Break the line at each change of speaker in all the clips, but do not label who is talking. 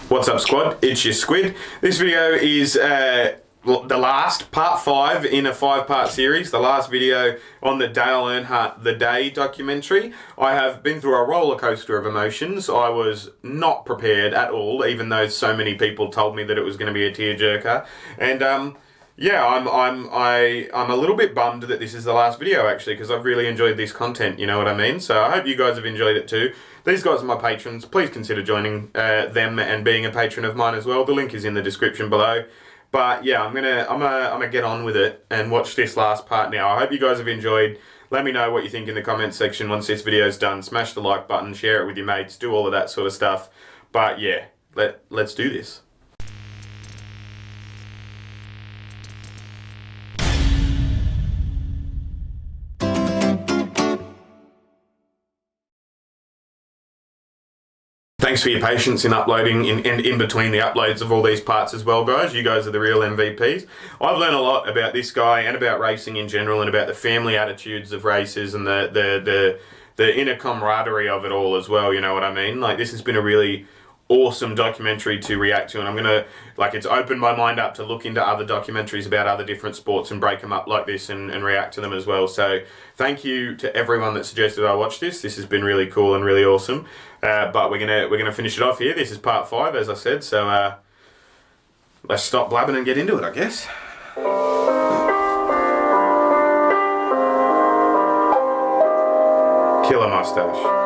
What's up, squad? It's your Squid. This video is the last, part 5 in a 5-part series, the last video on the Dale Earnhardt The Day documentary. I have been through a roller coaster of emotions. I was not prepared at all, even though so many people told me that it was going to be a tearjerker. And yeah, I'm a little bit bummed that this is the last video, actually, because I've really enjoyed this content, you know what I mean? So I hope you guys have enjoyed it too. These guys are my patrons. Please consider joining them and being a patron of mine as well. The link is in the description below. But yeah, I'm gonna get on with it and watch this last part now. I hope you guys have enjoyed. Let me know what you think in the comments section once this video's done. Smash the like button, share it with your mates, do all of that sort of stuff. But yeah, let's do this. Thanks for your patience in uploading in between the uploads of all these parts as well, guys. You guys are the real MVPs. I've learned a lot about this guy and about racing in general and about the family attitudes of races and the inner camaraderie of it all as well, you know what I mean? Like, this has been a really awesome documentary to react to, and I'm gonna, like, it's opened my mind up to look into other documentaries about other different sports and break them up like this and react to them as well. So thank you to everyone that suggested I watch this. This has been really cool and really awesome. But we're gonna finish it off here. This is part 5, as I said, so let's stop blabbing and get into it, I guess. Killer mustache.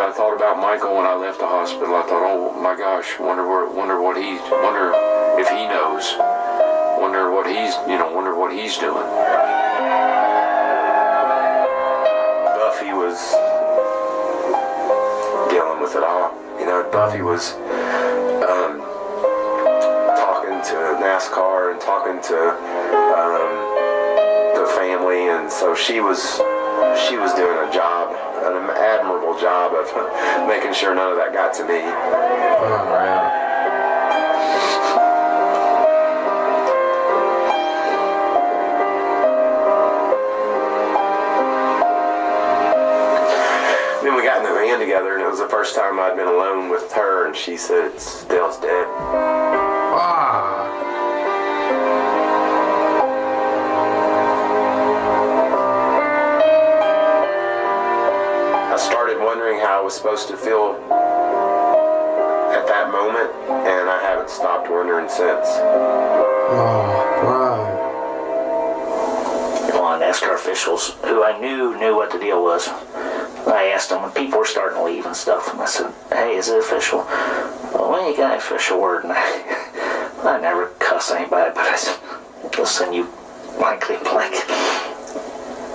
I thought about Michael when I left the hospital. I thought, oh my gosh, wonder if he knows. Wonder what he's doing. Buffy was dealing with it all. You know, Buffy was talking to NASCAR and talking to the family, and so she was doing a job, an admirable job of making sure none of that got to me.
Oh, man.
Then we got in the van together, and it was the first time I'd been alone with her, and she said, Dale's dead.
Ah.
Wondering how I was supposed to feel at that moment, and I haven't stopped wondering since.
Oh, wow.
A lot of NASCAR officials who I knew what the deal was. I asked them when people were starting to leave and stuff, and I said, hey, is it official? Well, when you got an official word, and I never cuss anybody, but I said, listen, you blankly blank,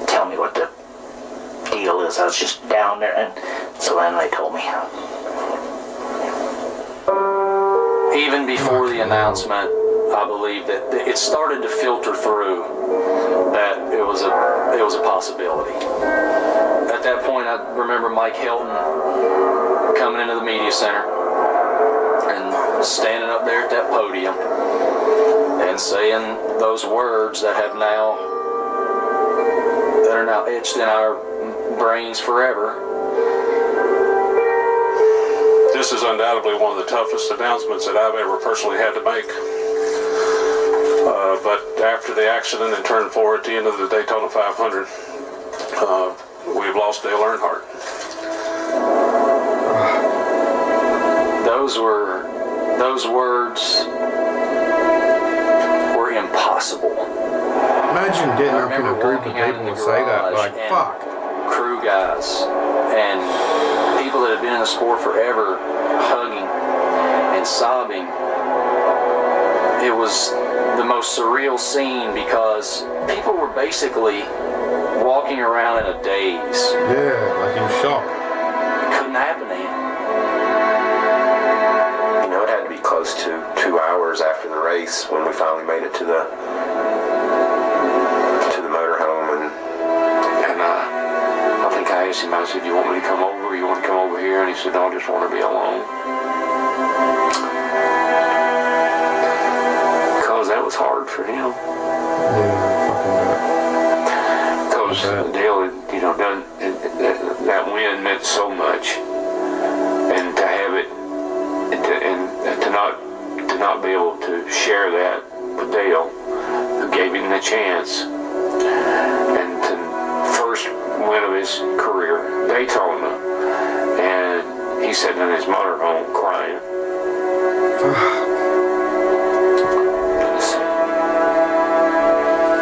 tell me what the deal is. I was just down there, and so then they told me. Even before the announcement, I believe that it started to filter through that it was a possibility. At that point, I remember Mike Hilton coming into the media center and standing up there at that podium and saying those words that are now etched in our brains forever.
This is undoubtedly one of the toughest announcements that I've ever personally had to make. But after the accident in turn 4 at the end of the Daytona 500, we've lost Dale Earnhardt.
Those words were impossible.
Imagine getting up in a group of people and say that, like, fuck.
Crew guys and people that have been in the sport forever hugging and sobbing. It was the most surreal scene because people were basically walking around in a daze.
Yeah, like in shock.
It couldn't happen to him. You know, it had to be close to 2 hours after the race when we finally made it to the motorhome, and I asked him, I said, you want me to come over? You want to come over here? And he said, no, I just want to be alone. Because that was hard for him.
Yeah, fucking
Because Dale had, that win meant so much. And to
able to share that with Dale, who gave him the chance. And to first win of his career, Daytona. And he sat in his motorhome crying.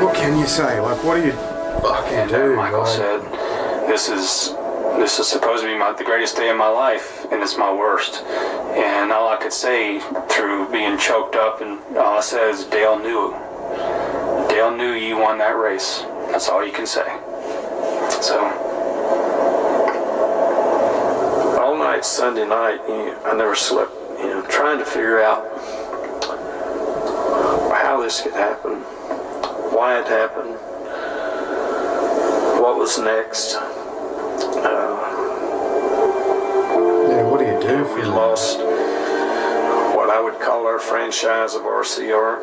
What can you say? Like, what do you fucking do?
Michael said, this is supposed to be the greatest day of my life, and it's my worst. And all I could say through being choked up, and all I said is, Dale knew you won that race. That's all you can say. So, all night Sunday night, I never slept, trying to figure out how this could happen, why it happened, what was next.
What do you do?
We lost what I would call our franchise of RCR.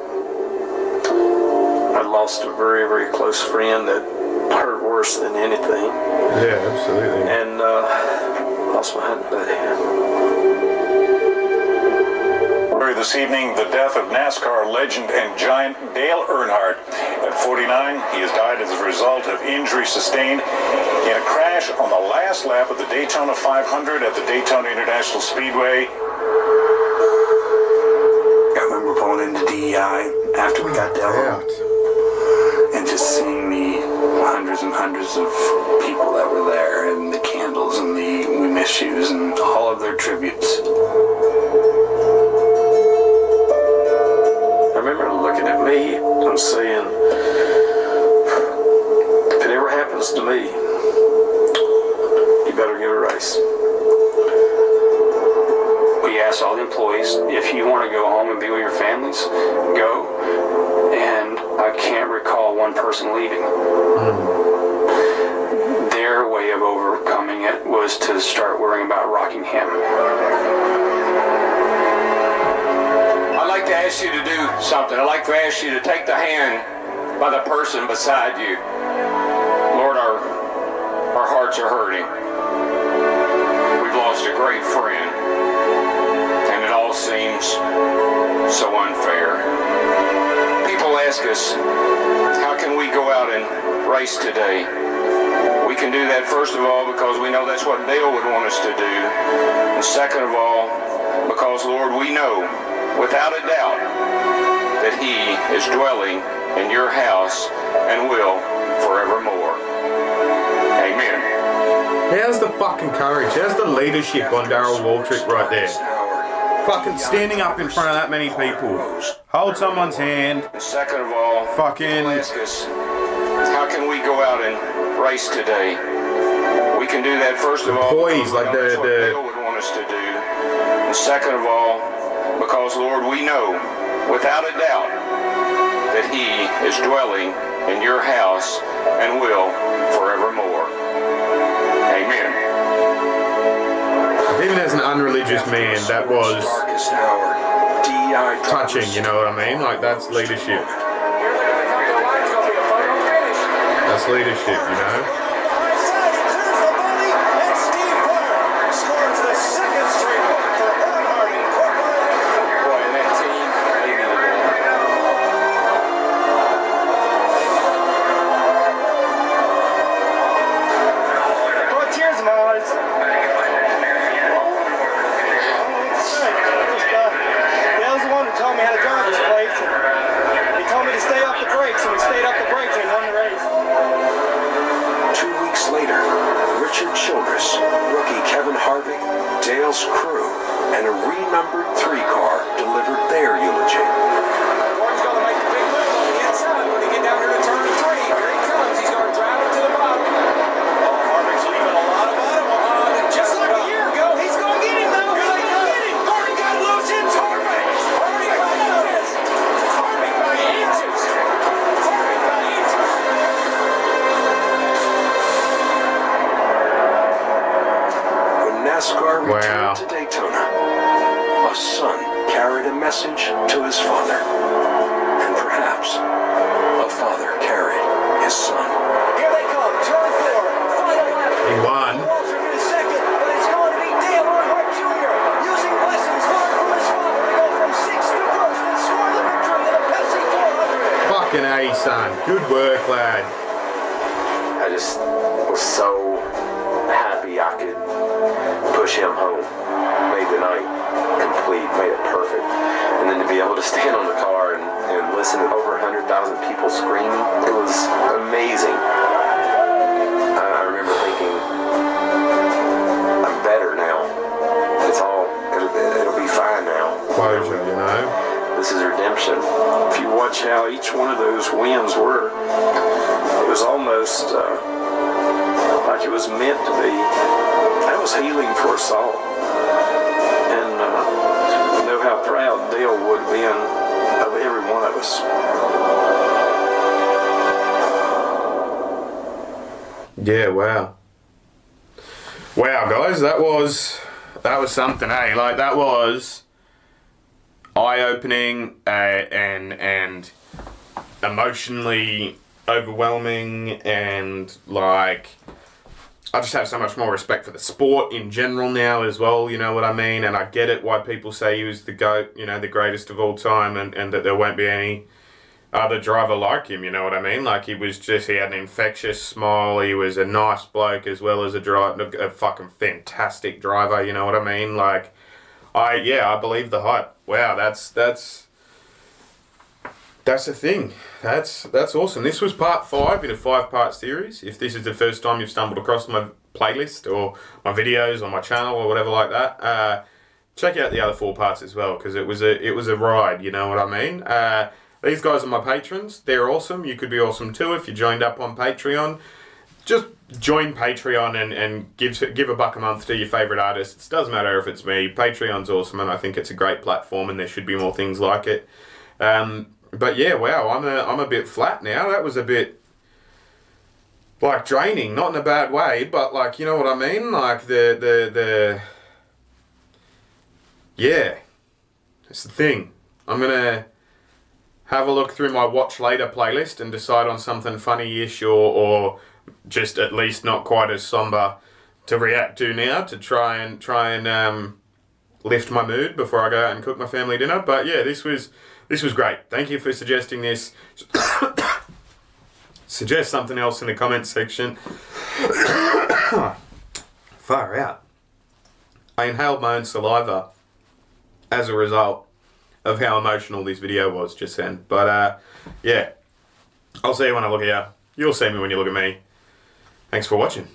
I lost a very, very close friend that hurt worse than anything.
Yeah, absolutely.
And lost my hunting buddy.
This evening, the death of NASCAR legend and giant Dale Earnhardt. At 49, he has died as a result of injury sustained in a crash on the last lap of the Daytona 500 at the Daytona International Speedway.
I remember pulling into DEI after we got down and just seeing the hundreds and hundreds of people that were there, and the candles and the "We Miss Yous" and all of their tributes.
I remember looking at me and saying, if it ever happens to me, you better get a race. We asked all the employees, if you want to go home and be with your families, go. And I can't recall one person leaving. Their way of overcoming it was to start worrying about Rockingham.
I'd like to ask you to do something. I'd like to ask you to take the hand by the person beside you. Lord, our hearts are hurting. We've lost a great friend, and it all seems so unfair. People ask us, how can we go out and race today? We can do that, first of all, because we know that's what Dale would want us to do. And second of all, because, Lord, we know without a doubt that he is dwelling in your house and will forevermore. Amen.
How's the fucking courage? How's the leadership on Darrell Waltrip right there? Fucking standing up in front of that many people. Hold someone's hand.
Second of all,
fucking
ask us, how can we go out and race today? We can do that, first of all,
poise, like
that's what Dale would want us to do. And second of all, because, Lord, we know without a doubt that he is dwelling in your house and will forevermore. Amen.
Even as an unreligious man, that was touching, you know what I mean? Like, that's leadership. That's leadership, you know?
Dale's crew and a renumbered 3-car delivered their eulogy.
Ward's going to make the big move on the inside when they get down here to turn 3. Here he comes. He's going to drive it to the bottom. Harvick's leaving a lot of bottom. Just like a year ago, he's going to get him though. He's going to get him. Harvick got loose in Harvick. Harvick by inches. Harvick by inches. Harvick by inches.
NASCAR returned to Daytona. A son carried a message to his father. And perhaps a father carried his son.
Here they come, turn 4. Final lap.
He won.
Walter in second, but it's going to be Dale Earnhardt Jr. using lessons learned from his father to go from 6th to 1st and
Fucking A, son. Good work, lad.
I just was so happy I could push him home. Made the night complete, made it perfect. And then to be able to stand on the car and listen to over 100,000 people screaming, it was amazing. I remember thinking, I'm better now. It'll be fine now.
Closure, you know.
This is redemption.
If you watch how each one of those wins were, it was almost like it was meant to be. That was healing for us all. And I know how proud Dale would have been of every one of us.
Yeah, wow. Wow, guys, that was something, eh? Like, that was eye-opening and emotionally overwhelming, and like, I just have so much more respect for the sport in general now as well, you know what I mean? And I get it why people say he was the GOAT, you know, the greatest of all time, and that there won't be any other driver like him, you know what I mean? Like, he had an infectious smile, he was a nice bloke as well as a fucking fantastic driver, you know what I mean? Like, I believe the hype. Wow, that's the thing. That's awesome. This was part 5 in a 5-part series. If this is the first time you've stumbled across my playlist or my videos on my channel or whatever like that, check out the other 4 parts as well, because it was a ride, you know what I mean? These guys are my patrons. They're awesome. You could be awesome too if you joined up on Patreon. Just join Patreon and give $1 a month to your favourite artists. It doesn't matter if it's me. Patreon's awesome, and I think it's a great platform, and there should be more things like it. But yeah, wow, I'm a bit flat now. That was a bit like draining, not in a bad way, but like, you know what I mean? Like yeah, it's the thing. I'm gonna have a look through my watch later playlist and decide on something funny-ish or just at least not quite as somber to react to now, to try and lift my mood before I go out and cook my family dinner. But yeah, this was great. Thank you for suggesting this. Suggest something else in the comments section. Far out. I inhaled my own saliva as a result of how emotional this video was just then. But yeah, I'll see you when I look at you. You'll see me when you look at me. Thanks for watching.